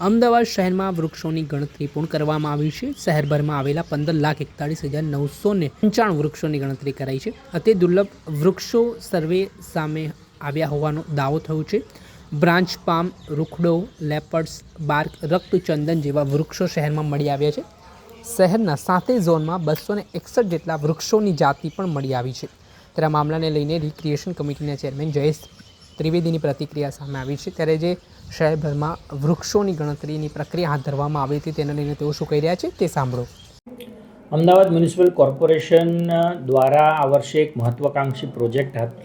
અમદાવાદ શહેરમાં વૃક્ષોની ગણતરી પૂર્ણ કરવામાં આવી છે. શહેરભરમાં આવેલા 15,41,995 વૃક્ષોની ગણતરી કરાઈ છે. અતિ દુર્લભ વૃક્ષો સર્વે સામે આવ્યા હોવાનો દાવો થયો છે. બ્રાન્ચ પામ, રૂખડો, લેપર્ડ્સ, બાર્ક, રક્તચંદન જેવા વૃક્ષો શહેરમાં મળી આવ્યા છે. શહેરના 7 ઝોનમાં 261 જેટલા વૃક્ષોની જાતિ પણ મળી આવી છે. ત્યારે આ મામલાને લઈને રિક્રિએશન કમિટીના ચેરમેન જયેશ ત્રિવેદીની પ્રતિક્રિયા સામે આવી છે. ત્યારે જે શહેરભરમાં વૃક્ષોની ગણતરીની પ્રક્રિયા હાથ ધરવામાં આવી હતી તેને લઈને તેઓ શું કહી રહ્યા છે તે સાંભળો. અમદાવાદ મ્યુનિસિપલ કોર્પોરેશન દ્વારા આ વર્ષે એક મહત્વાકાંક્ષી પ્રોજેક્ટ હાથ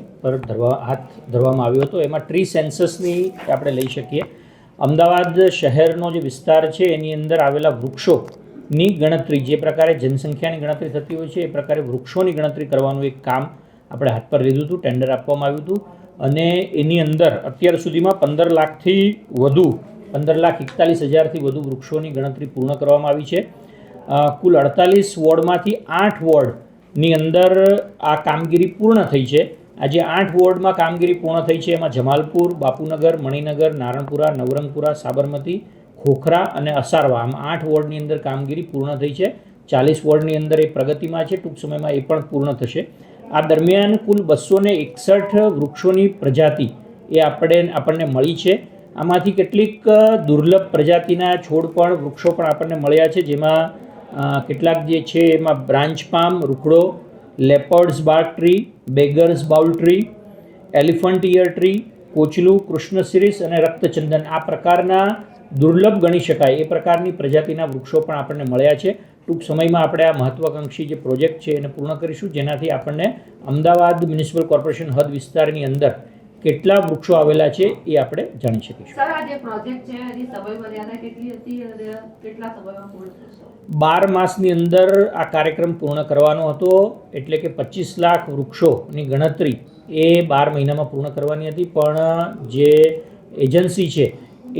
ધરવામાં આવ્યો હતો. એમાં ટ્રી સેન્સસની આપણે લઈ શકીએ. અમદાવાદ શહેરનો જે વિસ્તાર છે એની અંદર આવેલા વૃક્ષોની ગણતરી, જે પ્રકારે જનસંખ્યાની ગણતરી થતી હોય છે એ પ્રકારે વૃક્ષોની ગણતરી કરવાનું એક કામ આપણે હાથ પર લીધું હતું. ટેન્ડર આપવામાં આવ્યું હતું અને એની અંદર અત્યાર સુધીમાં 15,41,000થી વધુ વૃક્ષોની ગણતરી પૂર્ણ કરવામાં આવી છે. કુલ 48 વોર્ડમાંથી 8 વોર્ડની અંદર આ કામગીરી પૂર્ણ થઈ છે. આજે 8 વોર્ડમાં કામગીરી પૂર્ણ થઈ છે. એમાં જમાલપુર, બાપુનગર, મણિનગર, નારણપુરા, નવરંગપુરા, સાબરમતી, ખોખરા અને અસારવા, આમ 8 વોર્ડની અંદર કામગીરી પૂર્ણ થઈ છે. 40 વોર્ડની અંદર એ પ્રગતિમાં છે. ટૂંક સમયમાં એ પણ પૂર્ણ થશે. આ દરમિયાન કુલ 261 વૃક્ષોની પ્રજાતિ એ આપણને મળી છે. આમાંથી કેટલીક દુર્લભ પ્રજાતિના છોડ પણ, વૃક્ષો પણ આપણને મળ્યા છે. જેમાં કેટલાક જે છે એમાં બ્રાન્ચ પામ, રૂખડો, leopards bark tree, beggars bowl tree, elephant ear tree, કોચલું, કૃષ્ણશિરીષ અને રક્તચંદન, આ પ્રકારના દુર્લભ ગણી શકાય એ પ્રકારની પ્રજાતિના વૃક્ષો પણ આપણને મળ્યા છે. ટૂંક સમયમાં આપણે આ મહત્વાકાંક્ષી જે પ્રોજેક્ટ છે એને પૂર્ણ કરીશું, જેનાથી આપણને અમદાવાદ મ્યુનિસિપલ કોર્પોરેશન હદ વિસ્તારની અંદર કેટલા વૃક્ષો આવેલા છે એ આપણે જાણી શકીશું. સર, આ જે પ્રોજેક્ટ છે એની સમયમર્યાદા કેટલી હતી અને કેટલા સમયમાં પૂર્ણ થશે? 12 માસની અંદર આ કાર્યક્રમ પૂર્ણ કરવાનો હતો. એટલે કે 25 લાખ વૃક્ષોની ગણતરી એ 12 મહિનામાં પૂર્ણ કરવાની હતી. પણ જે એજન્સી છે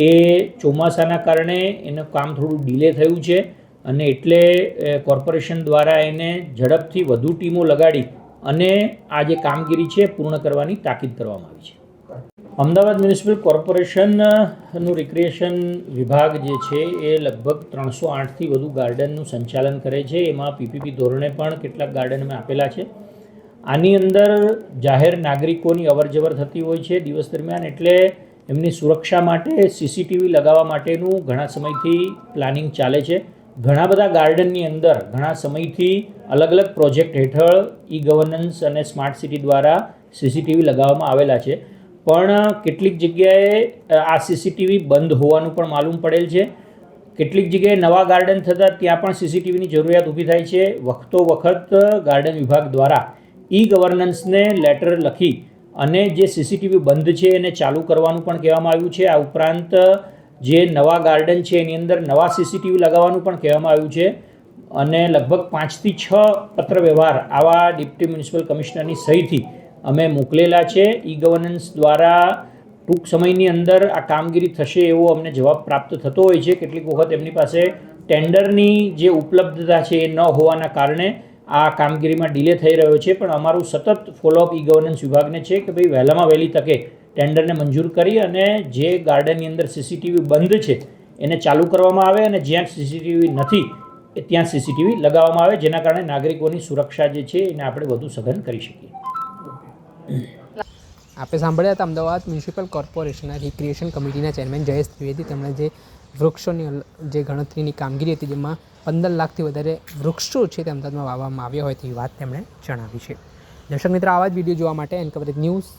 એ ચોમાસાના કારણે એનું કામ થોડું ડીલે થયું છે અને એટલે કોર્પોરેશન દ્વારા એને ઝડપથી વધુ ટીમો લગાડી અને આ જે કામગીરી છે પૂર્ણ કરવાની તાકીદ કરવામાં આવી છે. અમદાવાદ મ્યુનિસિપલ કોર્પોરેશનનું રિક્રિએશન વિભાગ જે છે એ લગભગ 308થી વધુ ગાર્ડનનું સંચાલન કરે છે. એમાં પીપીપી ધોરણે પણ કેટલાક ગાર્ડન અમે આપેલા છે. આની અંદર જાહેર નાગરિકોની અવરજવર થતી હોય છે દિવસ દરમિયાન, એટલે એમની સુરક્ષા માટે સીસીટીવી લગાવવા માટેનું ઘણા સમયથી પ્લાનિંગ ચાલે છે. ઘણા બધા ગાર્ડનની અંદર ઘણા સમયથી અલગ અલગ પ્રોજેક્ટ હેઠળ ગવર્નન્સ અને સ્માર્ટ સિટી દ્વારા સીસીટીવી લગાવવામાં આવેલા છે. પણ કેટલીક જગ્યાએ આ સીસીટીવી બંધ હોવાનું પણ માલુમ પડેલ છે. કેટલીક જગ્યાએ નવા ગાર્ડન થતાં ત્યાં પણ સીસીટીવીની જરૂરિયાત ઊભી થાય છે. વખતો વખત ગાર્ડન વિભાગ દ્વારા ગવર્નન્સને લેટર લખી અને જે સીસીટીવી બંધ છે એને ચાલુ કરવાનું પણ કહેવામાં આવ્યું છે. આ ઉપરાંત જે નવા ગાર્ડન છે એની અંદર નવા સીસીટીવી લગાવવાનું પણ કહેવામાં આવ્યું છે. અને લગભગ 5થી 6 પત્ર વ્યવહાર આવા ડિપ્ટી મ્યુનિસિપલ કમિશનરની સહીથી અમે મોકલેલા છે. ગવર્નન્સ દ્વારા ટૂંક સમયની અંદર આ કામગીરી થશે એવો અમને જવાબ પ્રાપ્ત થતો હોય છે. કેટલીક વખત એમની પાસે ટેન્ડરની જે ઉપલબ્ધતા છે એ ન હોવાના કારણે આ કામગીરીમાં ડીલે થઈ રહ્યો છે. પણ અમારું સતત ફોલોઅપ ગવર્નન્સ વિભાગને છે કે ભાઈ વહેલામાં વહેલી તકે ટેન્ડરને મંજૂર કરી અને જે ગાર્ડનની અંદર સીસીટીવી બંધ છે એને ચાલુ કરવામાં આવે અને જ્યાં સીસીટીવી નથી ત્યાં સીસીટીવી લગાવવામાં આવે, જેના કારણે નાગરિકોની સુરક્ષા જે છે એને આપણે વધુ સઘન કરી શકીએ. આપણે સાંભળ્યા હતા અમદાવાદ મ્યુનિસિપલ કોર્પોરેશનના રિક્રિએશન કમિટીના ચેરમેન જયેશ ત્રિવેદી. તેમણે જે વૃક્ષોની જે ગણતરીની કામગીરી હતી જેમાં 15 લાખથી વધારે વૃક્ષો છે તે અમદાવાદમાં વાવવામાં આવ્યા હોય તેવી વાત તેમણે જણાવી છે. દર્શક મિત્રો, આવા જ વિડીયો જોવા માટે એન કવરેજ ન્યૂઝ